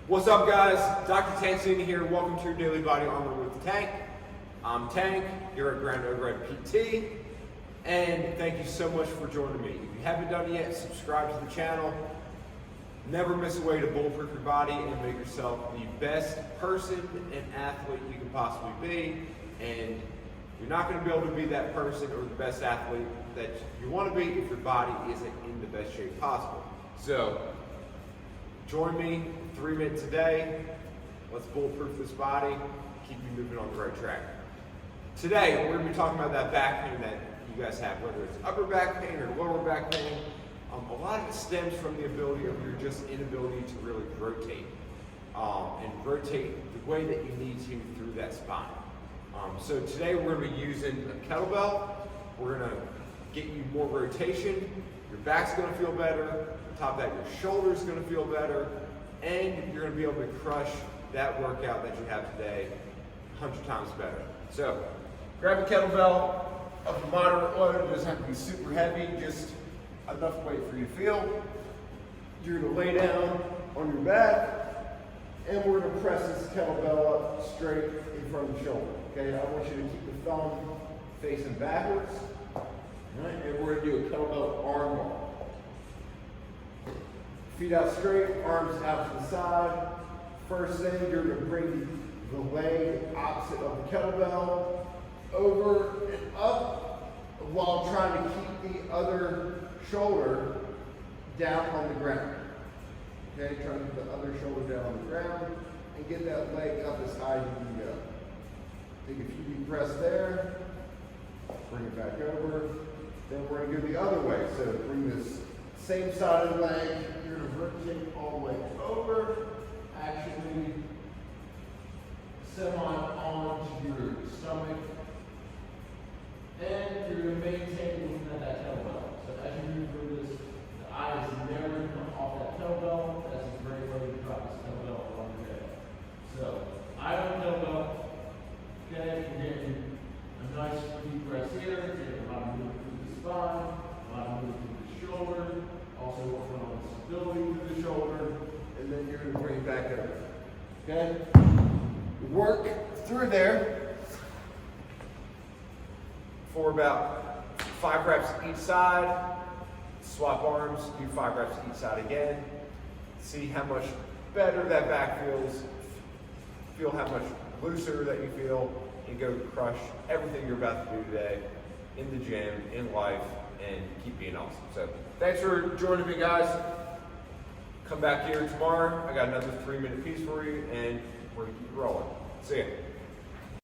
What's up, guys? Dr. Tank sitting here. Welcome to your daily body armor with the Tank. I'm Tank. You're at Grand Overhead PT, and thank you so much for joining me. If you haven't done it yet, subscribe to the channel. Never miss a way to bulletproof your body and make yourself the best person and athlete you can possibly be. And you're not going to be able to be that person or the best athlete that you want to be if your body isn't in the best shape possible. So, join me 3 minutes a day. Let's bulletproof this body, keep you moving on the right track. Today, we're going to be talking about that back pain that you guys have, whether it's upper back pain or lower back pain. A lot of it stems from the ability of your just inability to really rotate and rotate the way that you need to through that spine. So today we're going to be using a kettlebell. We're going to get you more rotation. Your back's going to feel better. On top of that, your shoulder's going to feel better, and you're going to be able to crush that workout that you have today 100 times better. So grab a kettlebell of a moderate load. It doesn't have to be super heavy, just enough weight for you to feel. You're going to lay down on your back, and we're going to press this kettlebell up straight in front of the shoulder. Okay, I want you to keep the thumb facing backwards. All right, and we're going to do a kettlebell armbar. Feet out straight, arms out to the side. First thing, you're going to bring the leg opposite of the kettlebell over and up while trying to keep the other shoulder down on the ground. Okay, trying to get the other shoulder down on the ground and get that leg up as high as you can go. Take a few deep breaths there. Bring it back over. Then we're going to go the other way. So bring this same side of the leg. You're going to rotate all the way over. Actually, semi onto your stomach. And you're going to maintain movement at that kettlebell. So as you move through this, the eye is never going to come off that kettlebell. That's a great way to drop this kettlebell along your head. So, eye on the kettlebell. Okay, we're getting a nice deep breath here. Getting a lot of movement through the spine, a lot of movement through the shoulder. Also working on stability through the shoulder. And then you're going to bring it back over. Okay? Work through there for about 5 reps each side. Swap arms, do 5 reps each side again. See how much better that back feels. Feel how much looser that you feel, and go crush everything you're about to do today in the gym, in life, and keep being awesome. So thanks for joining me, guys. Come back here tomorrow. I got another 3-minute piece for you, and we're gonna keep rolling. See ya.